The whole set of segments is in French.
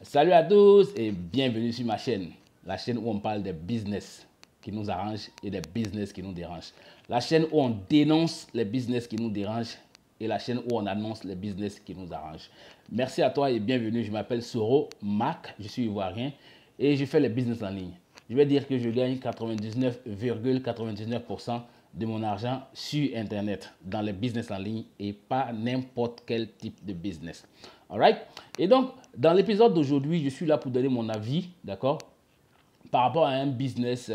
Salut à tous et bienvenue sur ma chaîne, la chaîne où on parle des business qui nous arrangent et des business qui nous dérangent. La chaîne où on dénonce les business qui nous dérangent et la chaîne où on annonce les business qui nous arrangent. Merci à toi et bienvenue. Je m'appelle Soro Mac, je suis ivoirien et je fais les business en ligne. Je vais dire que je gagne 99,99% de mon argent sur Internet, dans les business en ligne et pas n'importe quel type de business. Alright? Et donc, dans l'épisode d'aujourd'hui, je suis là pour donner mon avis, d'accord, par rapport à un business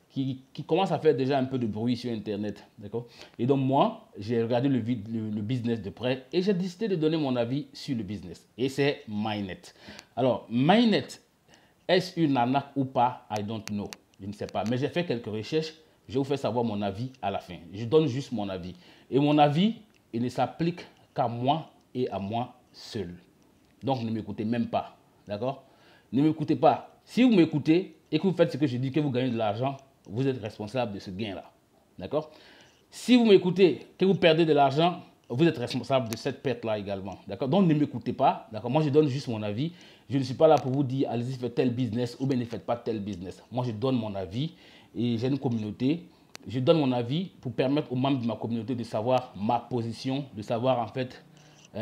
qui commence à faire déjà un peu de bruit sur Internet, d'accord. Et donc, moi, j'ai regardé le business de près et j'ai décidé de donner mon avis sur le business. Et c'est Mynet. Alors, Mynet, est-ce une arnaque ou pas? I don't know. Je ne sais pas. Mais j'ai fait quelques recherches. Je vais vous faire savoir mon avis à la fin. Je donne juste mon avis. Et mon avis, il ne s'applique qu'à moi et à moi seul. Donc, ne m'écoutez même pas. D'accord? Ne m'écoutez pas. Si vous m'écoutez et que vous faites ce que je dis, que vous gagnez de l'argent, vous êtes responsable de ce gain-là. D'accord? Si vous m'écoutez, que vous perdez de l'argent, vous êtes responsable de cette perte-là également. D'accord? Donc, ne m'écoutez pas. D'accord? Moi, je donne juste mon avis. Je ne suis pas là pour vous dire, allez-y, faites tel business ou bien ne faites pas tel business. Moi, je donne mon avis et j'ai une communauté. Je donne mon avis pour permettre aux membres de ma communauté de savoir ma position, de savoir en fait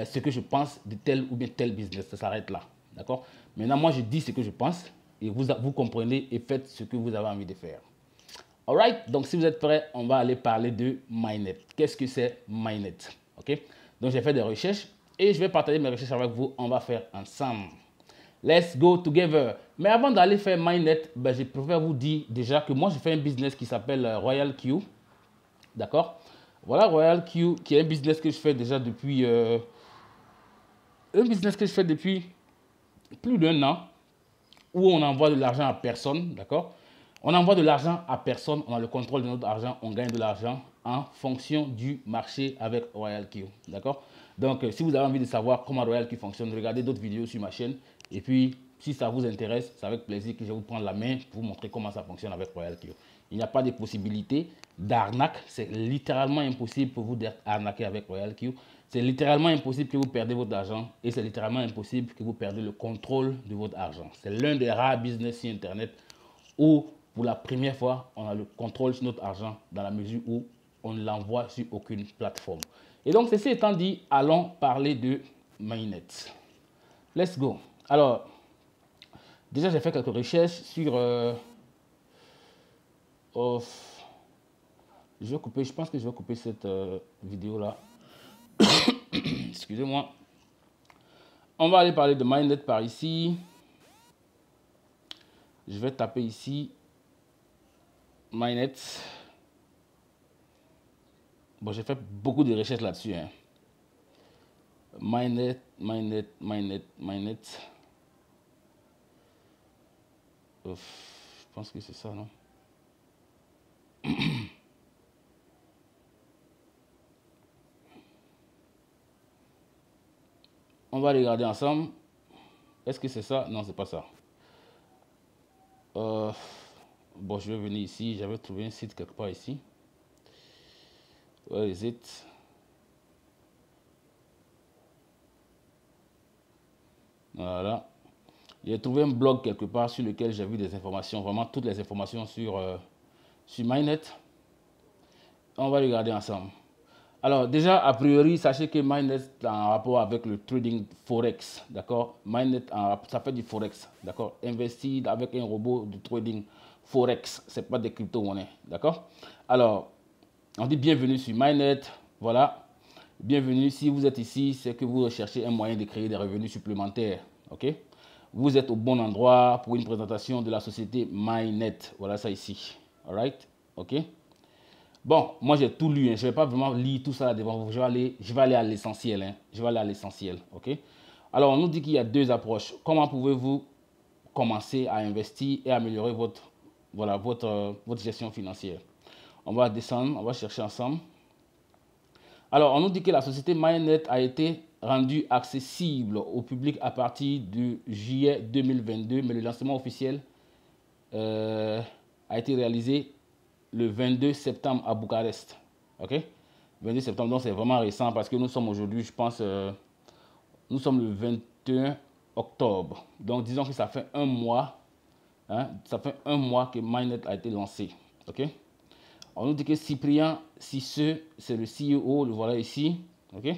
ce que je pense de tel ou bien tel business. Ça s'arrête là. D'accord? Maintenant, moi, je dis ce que je pense et vous comprenez et faites ce que vous avez envie de faire. Alright, donc si vous êtes prêts, on va aller parler de Mynet. Qu'est-ce que c'est Mynet? Ok, donc j'ai fait des recherches et je vais partager mes recherches avec vous. On va faire ensemble. Let's go together. Mais avant d'aller faire Mynet, je préfère vous dire déjà que moi je fais un business qui s'appelle Royal Q. D'accord? Voilà Royal Q qui est un business que je fais déjà depuis plus d'un an, où on envoie de l'argent à personne, d'accord? On envoie de l'argent à personne, on a le contrôle de notre argent, on gagne de l'argent en fonction du marché avec Royal Q, d'accord? Donc, si vous avez envie de savoir comment Royal Q fonctionne, regardez d'autres vidéos sur ma chaîne. Et puis, si ça vous intéresse, c'est avec plaisir que je vais vous prendre la main pour vous montrer comment ça fonctionne avec Royal Q. Il n'y a pas de possibilité d'arnaque. C'est littéralement impossible pour vous d'être arnaqué avec Royal Q. C'est littéralement impossible que vous perdez votre argent et c'est littéralement impossible que vous perdez le contrôle de votre argent. C'est l'un des rares business sur Internet où, pour la première fois, on a le contrôle sur notre argent dans la mesure où on ne l'envoie sur aucune plateforme. Et donc, ceci étant dit, allons parler de Mynet. Let's go. Alors, déjà, j'ai fait quelques recherches sur... je pense que je vais couper cette vidéo-là. Excusez-moi. On va aller parler de Mynet par ici. Je vais taper ici Mynet. Bon, j'ai fait beaucoup de recherches là-dessus. Hein. Mynet. Je pense que c'est ça, non? On va regarder ensemble. Est-ce que c'est ça? Non, c'est pas ça. Bon, je vais venir ici. J'avais trouvé un site quelque part ici. Where is it? Voilà. J'ai trouvé un blog quelque part sur lequel j'ai vu des informations, vraiment toutes les informations sur Mynet. On va regarder ensemble. Alors déjà, a priori, sachez que Mynet est en rapport avec le trading Forex, d'accord? Mynet, ça fait du Forex, d'accord? Investir avec un robot de trading Forex, c'est pas des crypto-monnaies, d'accord? Alors, on dit bienvenue sur Mynet, voilà. Bienvenue, si vous êtes ici, c'est que vous recherchez un moyen de créer des revenus supplémentaires, ok? Vous êtes au bon endroit pour une présentation de la société Mynet, voilà ça ici, alright, ok? Bon, moi j'ai tout lu, hein. Je ne vais pas vraiment lire tout ça là devant vous. Je vais aller à l'essentiel. Hein. Je vais aller à l'essentiel, ok? Alors, on nous dit qu'il y a deux approches. Comment pouvez-vous commencer à investir et améliorer votre gestion financière? On va descendre, on va chercher ensemble. Alors, on nous dit que la société Mynet a été rendue accessible au public à partir de juillet 2022, mais le lancement officiel a été réalisé le 22 septembre à Bucarest. Ok? 22 septembre, donc c'est vraiment récent parce que nous sommes aujourd'hui, je pense, nous sommes le 21 octobre. Donc, disons que ça fait un mois. Hein, ça fait un mois que MyNet a été lancé. OK? On nous dit que Cyprien Cisseux, c'est le CEO. Le voilà ici. OK?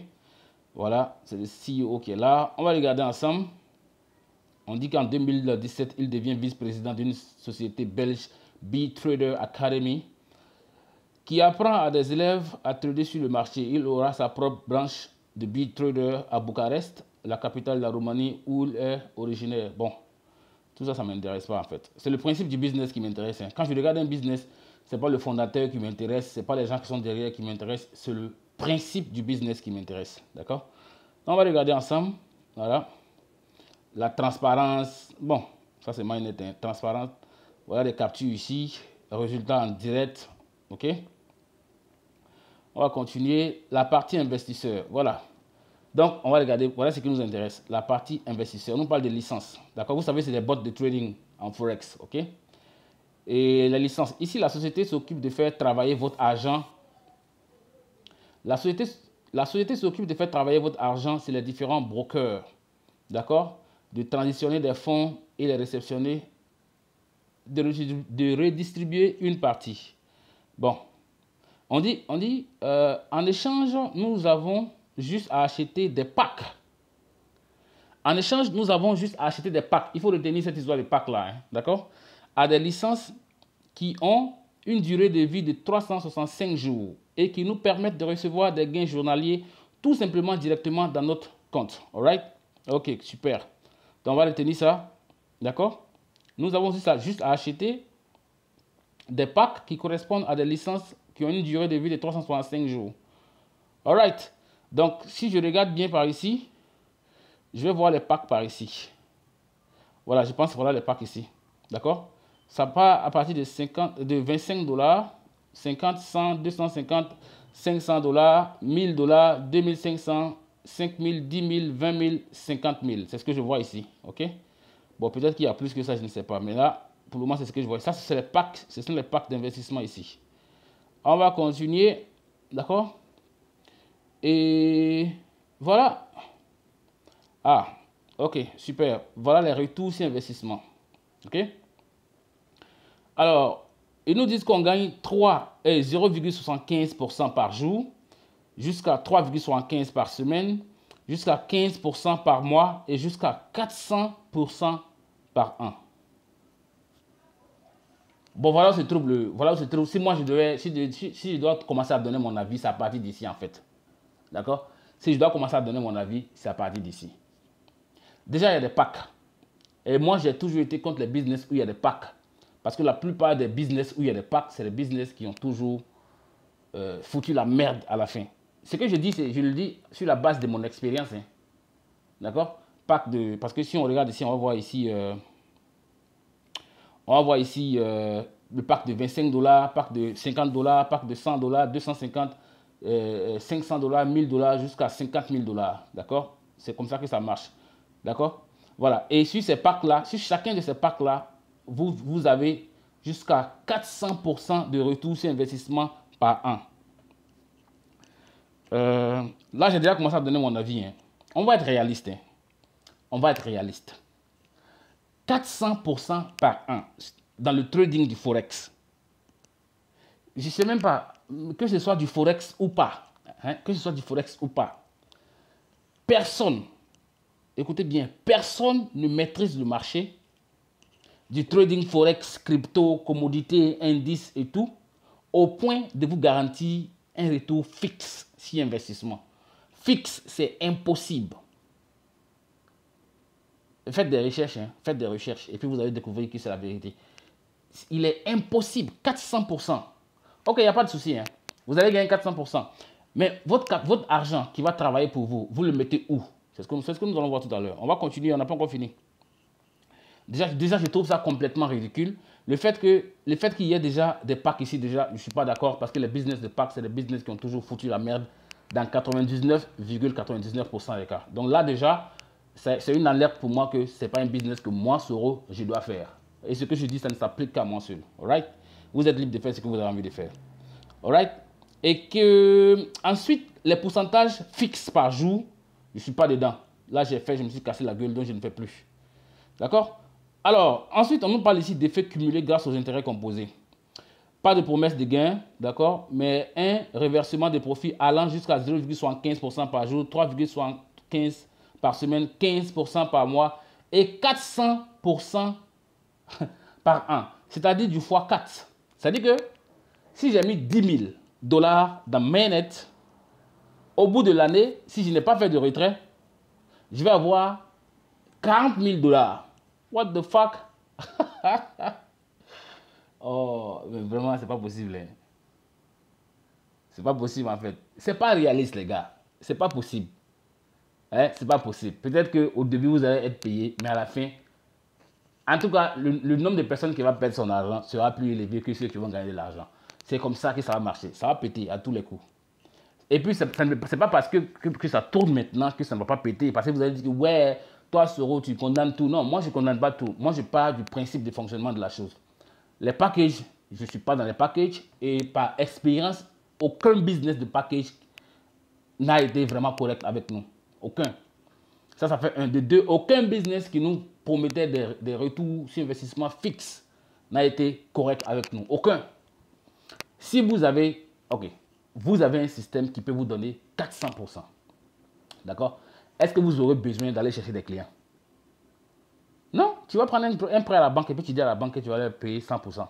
Voilà, c'est le CEO qui est là. On va regarder ensemble. On dit qu'en 2017, il devient vice-président d'une société belge, B-Trader Academy, qui apprend à des élèves à trader sur le marché. Il aura sa propre branche de B-Trader à Bucarest, la capitale de la Roumanie, où il est originaire. Bon, tout ça, ça ne m'intéresse pas en fait. C'est le principe du business qui m'intéresse. Hein. Quand je regarde un business, ce n'est pas le fondateur qui m'intéresse, ce n'est pas les gens qui sont derrière qui m'intéressent, c'est le principe du business qui m'intéresse. D'accord? On va regarder ensemble. Voilà. La transparence. Bon, ça c'est MyNet. Hein. Transparence. Voilà les captures ici. Résultats en direct. OK? On va continuer. La partie investisseur. Voilà. Donc, on va regarder. Voilà ce qui nous intéresse. La partie investisseur. On nous parle de licences. D'accord? Vous savez, c'est des bots de trading en Forex. OK? Et la licence. Ici, la société s'occupe de faire travailler votre argent. La société s'occupe de faire travailler votre argent sur les différents brokers. D'accord? De transitionner des fonds et les réceptionner, de redistribuer une partie. Bon, on dit en échange, nous avons juste à acheter des packs. En échange, nous avons juste à acheter des packs. Il faut retenir cette histoire de packs-là, hein, d'accord? À des licences qui ont une durée de vie de 365 jours et qui nous permettent de recevoir des gains journaliers tout simplement directement dans notre compte. All right? Ok, super. Donc, on va retenir ça. D'accord? Nous avons juste à acheter des packs qui correspondent à des licences qui ont une durée de vie de 365 jours. All right. Donc, si je regarde bien par ici, je vais voir les packs par ici. Voilà, je pense que voilà les packs ici. D'accord? Ça part à partir de 25 dollars, 50, 100, 250, 500 dollars, 1000 dollars, 2500, 5000, 10 000, 20 000, 50 000. C'est ce que je vois ici. OK? Bon, peut-être qu'il y a plus que ça, je ne sais pas. Mais là, pour le moment, c'est ce que je vois. Ça, c'est les packs. Ce sont les packs d'investissement ici. On va continuer. D'accord? Et voilà. Ah, ok, super. Voilà les retours sur investissement. OK? Alors, ils nous disent qu'on gagne 0,75% par jour, jusqu'à 3,75% par semaine, jusqu'à 15% par mois et jusqu'à 400% par an. Bon, voilà où se trouve voilà où se trouve. Si moi je devais, si je dois commencer à donner mon avis, c'est à partir d'ici en fait. D'accord? Si je dois commencer à donner mon avis, c'est à partir d'ici. Déjà, il y a des packs. Et moi, j'ai toujours été contre les business où il y a des packs. Parce que la plupart des business où il y a des packs, c'est les business qui ont toujours foutu la merde à la fin. Ce que je dis, je le dis sur la base de mon expérience. Hein. D'accord? Parce que si on regarde ici, on va voir ici, le pack de 25 dollars, pack de 50 dollars, pack de 100 dollars, 250, 500 dollars, 1000 dollars jusqu'à 50 000 dollars. D'accord? C'est comme ça que ça marche. D'accord? Voilà. Et sur ces packs-là, sur chacun de ces packs-là, vous avez jusqu'à 400% de retour sur investissement par an. Là, j'ai déjà commencé à donner mon avis. Hein. On va être réaliste. Hein. On va être réaliste. 400% par an dans le trading du Forex. Je ne sais même pas, que ce soit du Forex ou pas, hein, que ce soit du Forex ou pas, personne, écoutez bien, personne ne maîtrise le marché du trading Forex, crypto, commodités, indices et tout, au point de vous garantir un retour fixe sur investissement. Fixe, c'est impossible. Faites des recherches, hein, faites des recherches, et puis vous allez découvrir que c'est la vérité. Il est impossible, 400%. Ok, il n'y a pas de souci, hein. Vous allez gagner 400%. Mais votre argent qui va travailler pour vous, vous le mettez où? C'est ce que nous allons voir tout à l'heure. On va continuer, on n'a pas encore fini. Déjà, je trouve ça complètement ridicule. Le fait qu'il y ait déjà des packs ici, déjà, je ne suis pas d'accord parce que les business de packs, c'est des business qui ont toujours foutu la merde dans 99,99% des cas. Donc là, déjà, c'est une alerte pour moi que ce n'est pas un business que moi, Soro, je dois faire. Et ce que je dis, ça ne s'applique qu'à moi seul. Alright? Vous êtes libre de faire ce que vous avez envie de faire. Alright? Et que, ensuite, les pourcentages fixes par jour, je ne suis pas dedans. Là, j'ai fait, je me suis cassé la gueule, donc je ne fais plus. D'accord? Alors, ensuite, on nous parle ici d'effets cumulés grâce aux intérêts composés. Pas de promesse de gain, d'accord? Mais un reversement des profits allant jusqu'à 0,75% par jour, 3,75% par semaine, 15% par mois et 400% par an. C'est-à-dire du fois 4. C'est-à-dire que si j'ai mis 10 000 dollars dans Mainnet, au bout de l'année, si je n'ai pas fait de retrait, je vais avoir 40 000 dollars. What the fuck? Oh, mais vraiment, c'est pas possible. Hein. C'est pas possible en fait. C'est pas réaliste, les gars. C'est pas possible. Hein? C'est pas possible. Peut-être qu'au début, vous allez être payé, mais à la fin, en tout cas, le nombre de personnes qui va perdre son argent sera plus élevé que ceux qui vont gagner de l'argent. C'est comme ça que ça va marcher. Ça va péter à tous les coups. Et puis, c'est pas parce que ça tourne maintenant que ça ne va pas péter. Parce que vous allez dire, ouais, toi, Soro, tu condamnes tout. Non, moi, je ne condamne pas tout. Moi, je pars du principe de fonctionnement de la chose. Les packages, je ne suis pas dans les packages. Et par expérience, aucun business de package n'a été vraiment correct avec nous. Aucun. Ça fait un. De deux, aucun business qui nous promettait des retours sur investissement fixes n'a été correct avec nous. Aucun. Si vous avez, ok, vous avez un système qui peut vous donner 400%. D'accord? Est-ce que vous aurez besoin d'aller chercher des clients? Non, tu vas prendre un prêt à la banque et puis tu dis à la banque que tu vas leur payer 100%.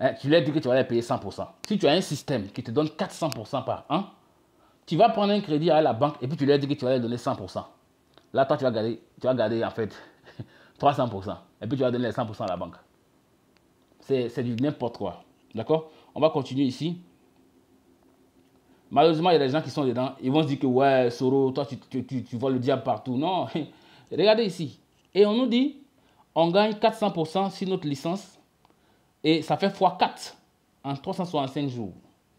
Hein, tu leur dis que tu vas leur payer 100%. Si tu as un système qui te donne 400% par an, tu vas prendre un crédit à la banque et puis tu leur dis que tu vas leur donner 100%. Là, toi, tu vas garder en fait 300%. Et puis tu vas donner les 100% à la banque. C'est du n'importe quoi. D'accord? On va continuer ici. Malheureusement, il y a des gens qui sont dedans. Ils vont se dire que ouais, Soro, toi, tu vois le diable partout. Non. Regardez ici. Et on nous dit, on gagne 400% sur notre licence. Et ça fait x4 en 365 jours.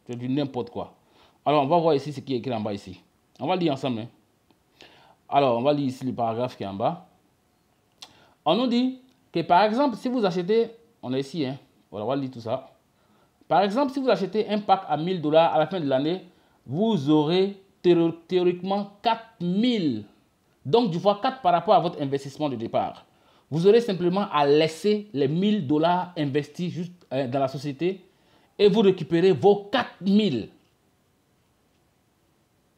C'est du n'importe quoi. Alors, on va voir ici ce qui est écrit en bas ici. On va lire ensemble. Hein. Alors, on va lire ici le paragraphe qui est en bas. On nous dit que par exemple, si vous achetez, on est ici, hein, voilà, on va lire tout ça. Par exemple, si vous achetez un pack à 1000 dollars à la fin de l'année, vous aurez théoriquement 4000. Donc, du fois 4 par rapport à votre investissement de départ. Vous aurez simplement à laisser les 1000 dollars investis juste dans la société et vous récupérez vos 4000.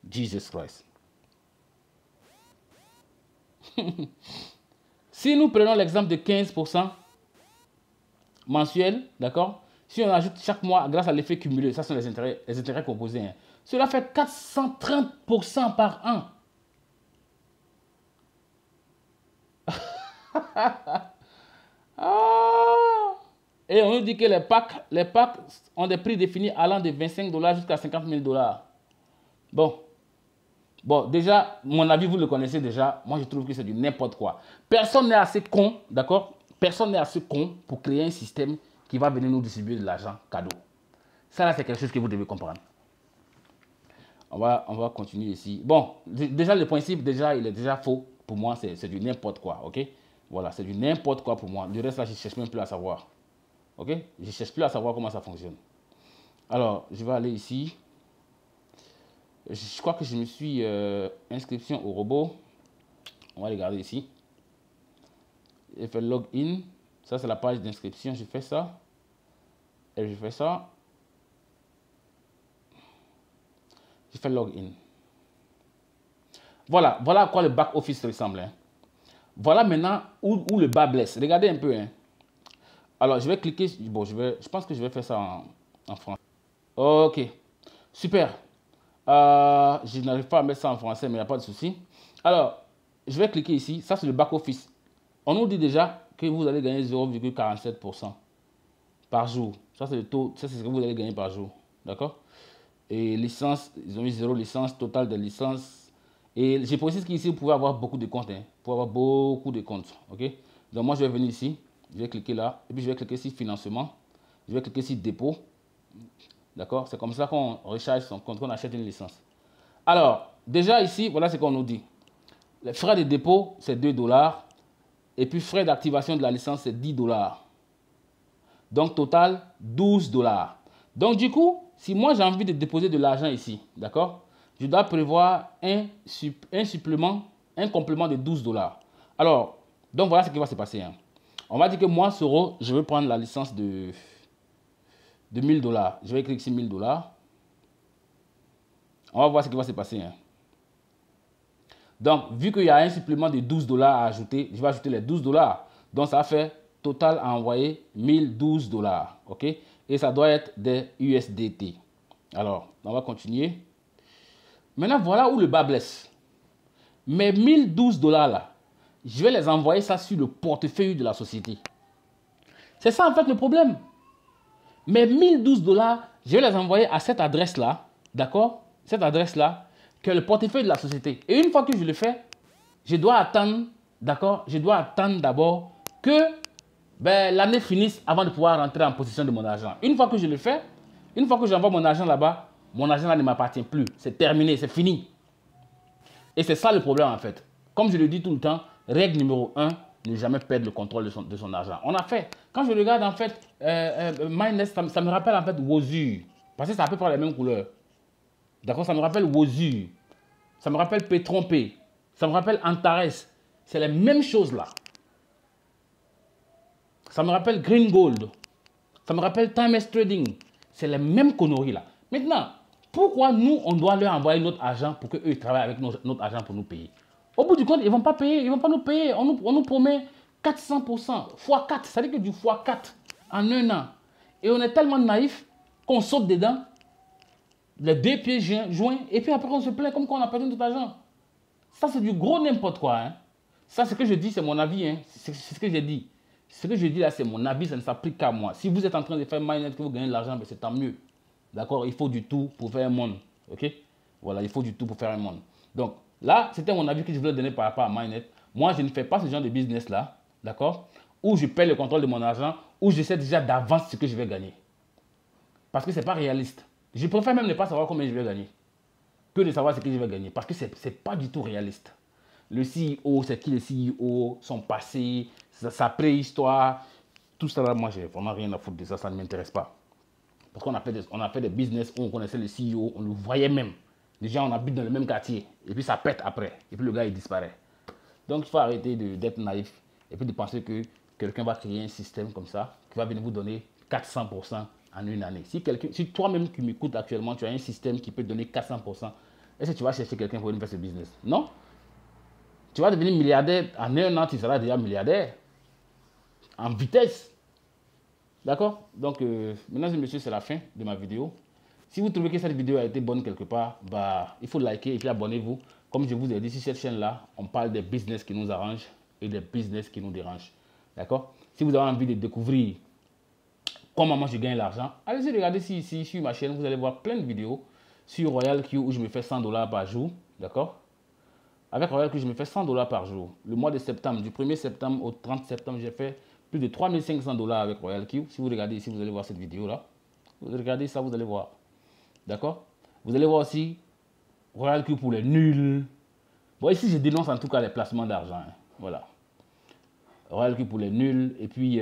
Jesus Christ. Si nous prenons l'exemple de 15% mensuel, d'accord? Si on ajoute chaque mois grâce à l'effet cumulé, ça sont les intérêts composés. Hein. Cela fait 430% par an. Ah! Et on nous dit que les packs ont des prix définis allant de 25 dollars jusqu'à 50 000 dollars. Bon, déjà, mon avis, vous le connaissez déjà. Moi, je trouve que c'est du n'importe quoi. Personne n'est assez con, d'accord? Personne n'est assez con pour créer un système qui va venir nous distribuer de l'argent cadeau. Ça, là, c'est quelque chose que vous devez comprendre. On va continuer ici. Bon, déjà, le principe, déjà, il est déjà faux. Pour moi, c'est du n'importe quoi, ok? Voilà, c'est du n'importe quoi pour moi. Du reste, là, je ne cherche même plus à savoir. Ok? Je ne cherche plus à savoir comment ça fonctionne. Alors, je vais aller ici. Je crois que je me suis inscription au robot. On va regarder ici. J'ai fait login. Ça, c'est la page d'inscription. Je fais ça. Et je fais ça. Je fais login. Voilà à quoi le back-office ressemble. Hein. Voilà maintenant où le bas blesse. Regardez un peu. Hein. Alors, je vais cliquer. Bon, je pense que je vais faire ça en français. Ok. Super. Je n'arrive pas à mettre ça en français, mais il n'y a pas de souci. Alors, je vais cliquer ici. Ça, c'est le back-office. On nous dit déjà que vous allez gagner 0,47% par jour. Ça, c'est le taux. Ça, c'est ce que vous allez gagner par jour. D'accord? Et licence, ils ont mis 0 licence, total de licence. Et je précise qu'ici, vous pouvez avoir beaucoup de comptes. Hein. Vous pouvez avoir beaucoup de comptes. OK? Donc, moi, je vais venir ici. Je vais cliquer là. Et puis, je vais cliquer ici, financement. Je vais cliquer ici, dépôt. D'accord? C'est comme ça qu'on recharge son compte, qu'on achète une licence. Alors, déjà ici, voilà ce qu'on nous dit. Les frais de dépôt, c'est 2 dollars. Et puis, frais d'activation de la licence, c'est 10 dollars. Donc, total, 12 dollars. Donc, du coup, si moi, j'ai envie de déposer de l'argent ici, d'accord? Je dois prévoir un supplément Un complément de 12 $. Alors, donc voilà ce qui va se passer. Hein. On va dire que moi, Soro, je vais prendre la licence de 1000 $. Je vais écrire ici 1000 $. On va voir ce qui va se passer. Hein. Donc, vu qu'il y a un supplément de 12 $ à ajouter, je vais ajouter les 12 $. Donc, ça fait total à envoyer 1012 $. OK? Et ça doit être des USDT. Alors, on va continuer. Maintenant, voilà où le bas blesse. Mes 1012 $ là, je vais les envoyer ça sur le portefeuille de la société. C'est ça en fait le problème. Mes 1012 $, je vais les envoyer à cette adresse-là, d'accord? Cette adresse-là, qui est le portefeuille de la société. Et une fois que je le fais, je dois attendre, d'accord? Je dois attendre d'abord que l'année finisse avant de pouvoir rentrer en possession de mon argent. Une fois que je le fais, une fois que j'envoie mon argent là-bas, mon argent là ne m'appartient plus. C'est terminé, c'est fini. Et c'est ça le problème en fait. Comme je le dis tout le temps, règle numéro 1, ne jamais perdre le contrôle de son argent. On a fait, quand je regarde en fait, MyNest, ça me rappelle en fait Wozu. Parce que c'est à peu près les mêmes couleurs. D'accord, ça me rappelle Wozu. Ça me rappelle P-Trompé. Ça me rappelle Antares. C'est les mêmes choses là. Ça me rappelle Green Gold. Ça me rappelle Time S Trading. C'est les mêmes conneries là. Maintenant, pourquoi nous, on doit leur envoyer notre argent pour qu'eux travaillent avec notre argent pour nous payer? Au bout du compte, ils ne vont pas payer, ils ne vont pas nous payer. On nous promet 400%, fois 4, ça veut dire que du fois 4 en un an. Et on est tellement naïf qu'on saute dedans, les deux pieds joints, et puis après on se plaint comme qu'on a perdu notre argent. Ça, c'est du gros n'importe quoi. Hein. Ça, ce que je dis, c'est mon avis. Hein. C'est ce que j'ai dit. Ce que je dis là, c'est mon avis, ça ne s'applique qu'à moi. Si vous êtes en train de faire MyNet, que vous gagnez de l'argent, c'est tant mieux. D'accord? Il faut du tout pour faire un monde. OK? Voilà, il faut du tout pour faire un monde. Donc, là, c'était mon avis que je voulais donner par rapport à MyNet. Moi, je ne fais pas ce genre de business-là. D'accord? Où je perds le contrôle de mon argent, où je sais déjà d'avance ce que je vais gagner. Parce que ce n'est pas réaliste. Je préfère même ne pas savoir combien je vais gagner que de savoir ce que je vais gagner. Parce que ce n'est pas du tout réaliste. Le CEO, c'est qui le CEO, son passé, sa préhistoire, tout ça là, moi, j'ai vraiment rien à foutre de ça, ça ne m'intéresse pas. Parce qu'on a fait des business où on connaissait le CEO, on le voyait même. Déjà, on habite dans le même quartier, et puis ça pète après, et puis le gars, il disparaît. Donc, il faut arrêter d'être naïf, et puis de penser que quelqu'un va créer un système comme ça, qui va venir vous donner 400% en une année. Si toi-même qui m'écoutes actuellement, tu as un système qui peut te donner 400%, est-ce que tu vas chercher quelqu'un pour venir faire ce business? Non. Tu vas devenir milliardaire, en un an, tu seras déjà milliardaire. En vitesse. D'accord? Donc, mesdames et messieurs, c'est la fin de ma vidéo. Si vous trouvez que cette vidéo a été bonne quelque part, il faut liker et puis abonnez-vous. Comme je vous ai dit, sur cette chaîne-là, on parle des business qui nous arrangent et des business qui nous dérangent. D'accord? Si vous avez envie de découvrir comment moi je gagne l'argent, allez-y regarder ici sur ma chaîne. Vous allez voir plein de vidéos sur Royal Q où je me fais 100 $ par jour. D'accord? Avec Royal Q, je me fais 100 $ par jour. Le mois de septembre, du 1er septembre au 30 septembre, j'ai fait plus de 3500 $ avec Royal Q. Si vous regardez ici, vous allez voir cette vidéo-là. Vous regardez ça, vous allez voir. D'accord? Vous allez voir aussi Royal Q pour les nuls. Bon, ici, je dénonce en tout cas les placements d'argent. Hein. Voilà. Royal Q pour les nuls. Et puis,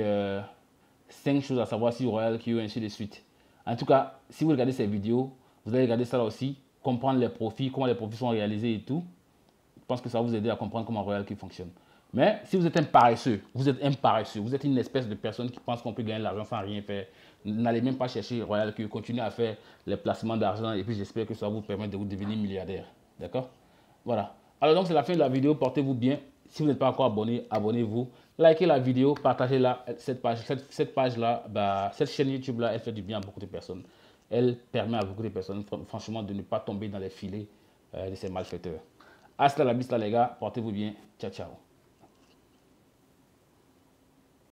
5 choses à savoir sur Royal Q, ainsi de suite. En tout cas, si vous regardez ces vidéos, vous allez regarder ça là aussi. Comprendre les profits, comment les profits sont réalisés et tout. Je pense que ça va vous aider à comprendre comment Royal Q fonctionne. Mais si vous êtes un paresseux, vous êtes une espèce de personne qui pense qu'on peut gagner de l'argent sans rien faire, n'allez même pas chercher Royal Q, continuez à faire les placements d'argent et puis j'espère que ça va vous permettre de vous devenir milliardaire. D'accord? Voilà. Alors donc c'est la fin de la vidéo, portez-vous bien. Si vous n'êtes pas encore abonné, abonnez-vous. Likez la vidéo, partagez-la, cette page-là, cette chaîne YouTube-là, elle fait du bien à beaucoup de personnes. Elle permet à beaucoup de personnes, franchement, de ne pas tomber dans les filets de ces malfaiteurs. Hasta la vista les gars, portez-vous bien, ciao ciao.